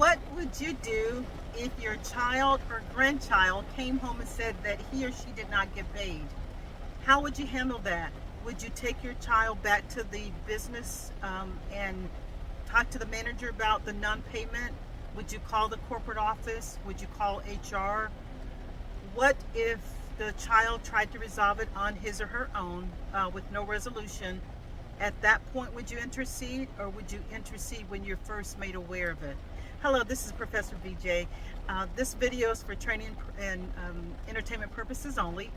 What would you do if your child or grandchild came home and said that he or she did not get paid? How would you handle that? Would you take your child back to the business and talk to the manager about the non-payment? Would you call the corporate office? Would you call HR? What if the child tried to resolve it on his or her own with no resolution? At that point, would you intercede, or would you intercede when you're first made aware of it? Hello, this is Professor VJ. This video is for training and entertainment purposes only.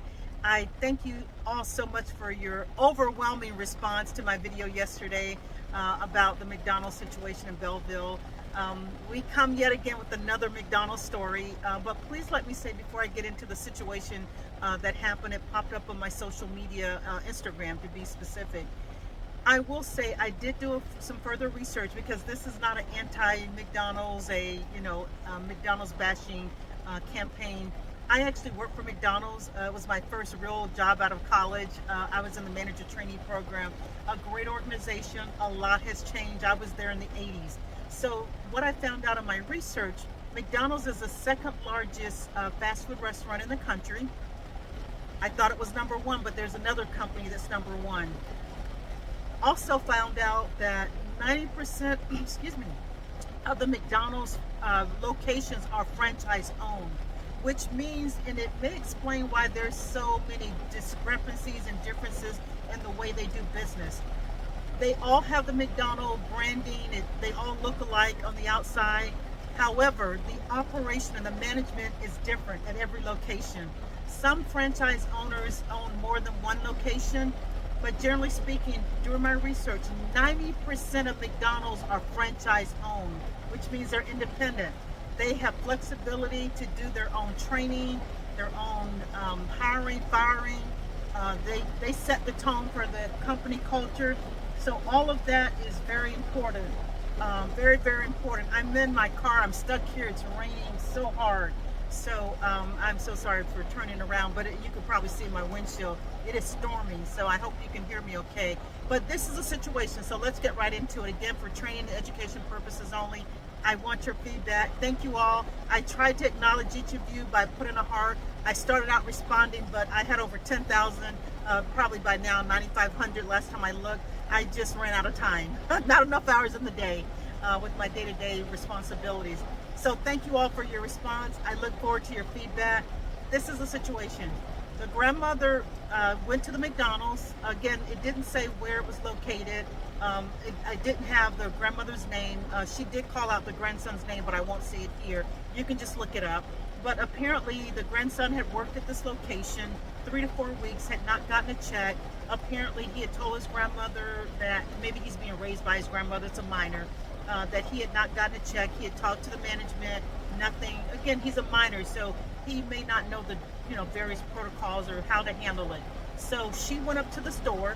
I thank you all so much for your overwhelming response to my video yesterday about the McDonald's situation in Belleville. We come yet again with another McDonald's story, but please let me say before I get into the situation that happened, it popped up on my social media, Instagram to be specific. I will say I did do some further research because this is not an anti-McDonald's, McDonald's bashing campaign. I actually worked for McDonald's. It was my first real job out of college. I was in the manager trainee program. A great organization. A lot has changed. I was there in the 80s. So what I found out in my research, McDonald's is the second largest fast food restaurant in the country. I thought it was number one, but there's another company that's number one. Also found out that 90% of the McDonald's locations are franchise owned, which means, and it may explain why there's so many discrepancies and differences in the way they do business. They all have the McDonald's branding, they all look alike on the outside. However, the operation and the management is different at every location. Some franchise owners own more than one location, but generally speaking, during my research, 90% of McDonald's are franchise owned, which means they're independent. They have flexibility to do their own training, their own hiring, firing. They set the tone for the company culture. So all of that is very important, very, very important. I'm in my car, I'm stuck here, it's raining so hard. So I'm so sorry for turning around, but you could probably see my windshield. It is storming, so I hope you can hear me okay. But this is a situation, so let's get right into it. Again, for training and education purposes only, I want your feedback. Thank you all. I tried to acknowledge each of you by putting a heart. I started out responding, but I had over 10,000, probably by now 9,500 last time I looked. I just ran out of time. Not enough hours in the day with my day-to-day responsibilities. So thank you all for your response. I look forward to your feedback. This is the situation. The grandmother went to the McDonald's. Again, it didn't say where it was located. I didn't have the grandmother's name. She did call out the grandson's name, but I won't see it here. You can just look it up. But apparently the grandson had worked at this location 3 to 4 weeks, had not gotten a check. Apparently he had told his grandmother that maybe he's being raised by his grandmother, it's a minor, that he had not gotten a check. He had talked to the management, nothing. Again, he's a minor, so he may not know the various protocols or how to handle it. So she went up to the store.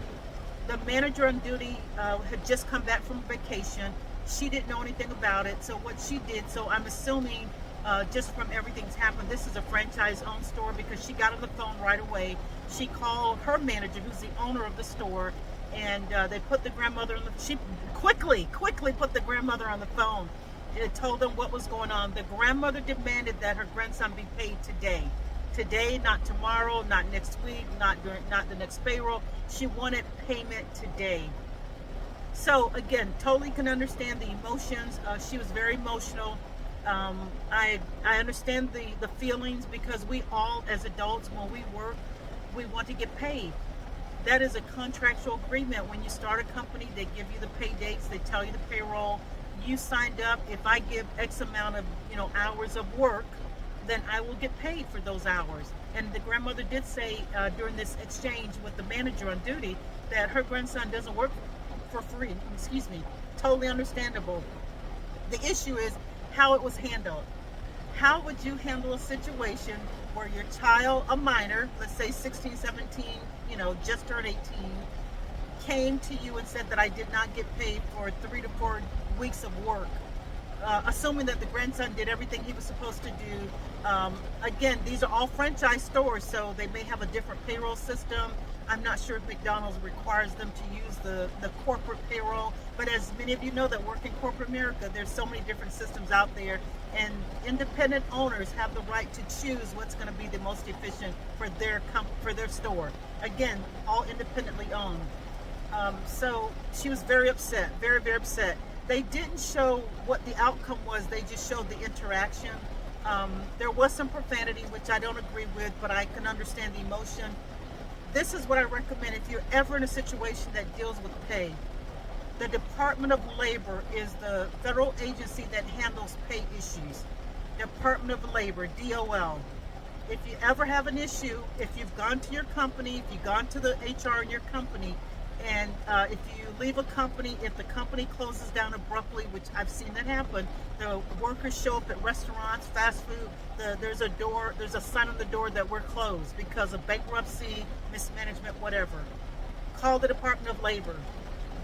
The manager on duty had just come back from vacation. She didn't know anything about it. So what she did, so I'm assuming just from everything that's happened, this is a franchise-owned store because she got on the phone right away. She called her manager, who's the owner of the store, and they put the grandmother on the. She quickly put the grandmother on the phone. It told them what was going on. The grandmother demanded that her grandson be paid today. Today, not tomorrow, not next week, not the next payroll. She wanted payment today. So again, totally can understand the emotions. She was very emotional. I understand the feelings because we all, as adults, when we work, we want to get paid. That is a contractual agreement. When you start a company, they give you the pay dates, they tell you the payroll. You signed up. If I give X amount of hours of work, then I will get paid for those hours. And the grandmother did say during this exchange with the manager on duty that her grandson doesn't work for free. Totally understandable. The issue is how it was handled. How would you handle a situation where your child, a minor, let's say 16, 17, just turned 18, came to you and said that I did not get paid for 3 to 4 weeks of work? Assuming that the grandson did everything he was supposed to do. Again, these are all franchise stores, so they may have a different payroll system. I'm not sure if McDonald's requires them to use the corporate payroll, but as many of you know that work in corporate America, there's so many different systems out there, and independent owners have the right to choose what's going to be the most efficient for their store. Again, all independently owned. So she was very upset, very, very upset. They didn't show what the outcome was, they just showed the interaction. There was some profanity, which I don't agree with, but I can understand the emotion. This is what I recommend if you're ever in a situation that deals with pay. The Department of Labor is the federal agency that handles pay issues. Department of Labor, DOL. If you ever have an issue, if you've gone to your company, if you've gone to the HR in your company, and if you leave a company, if the company closes down abruptly, which I've seen that happen, the workers show up at restaurants, fast food, there's a sign on the door that we're closed because of bankruptcy, mismanagement, whatever. Call the Department of Labor.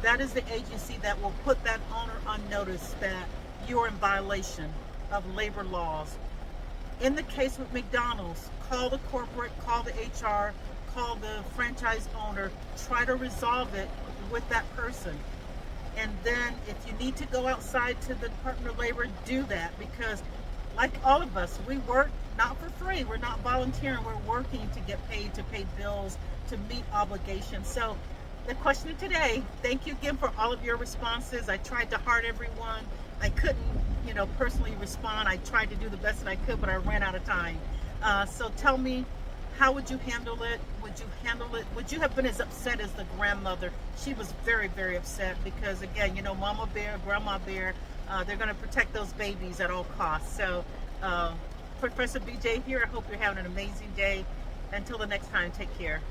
That is the agency that will put that owner on notice that you're in violation of labor laws. In the case with McDonald's, call the corporate, call the HR, call the franchise owner, try to resolve it with that person. And then if you need to go outside to the Department of Labor, do that, because like all of us, we work not for free. We're not volunteering. We're working to get paid, to pay bills, to meet obligations. So the question of today, thank you again for all of your responses. I tried to heart everyone. I couldn't, personally respond. I tried to do the best that I could, but I ran out of time. So tell me, how would you handle it? Would you handle it? Would you have been as upset as the grandmother? She was very, very upset because, again, Mama Bear, Grandma Bear, they're going to protect those babies at all costs. So, Professor BJ here. I hope you're having an amazing day. Until the next time, take care.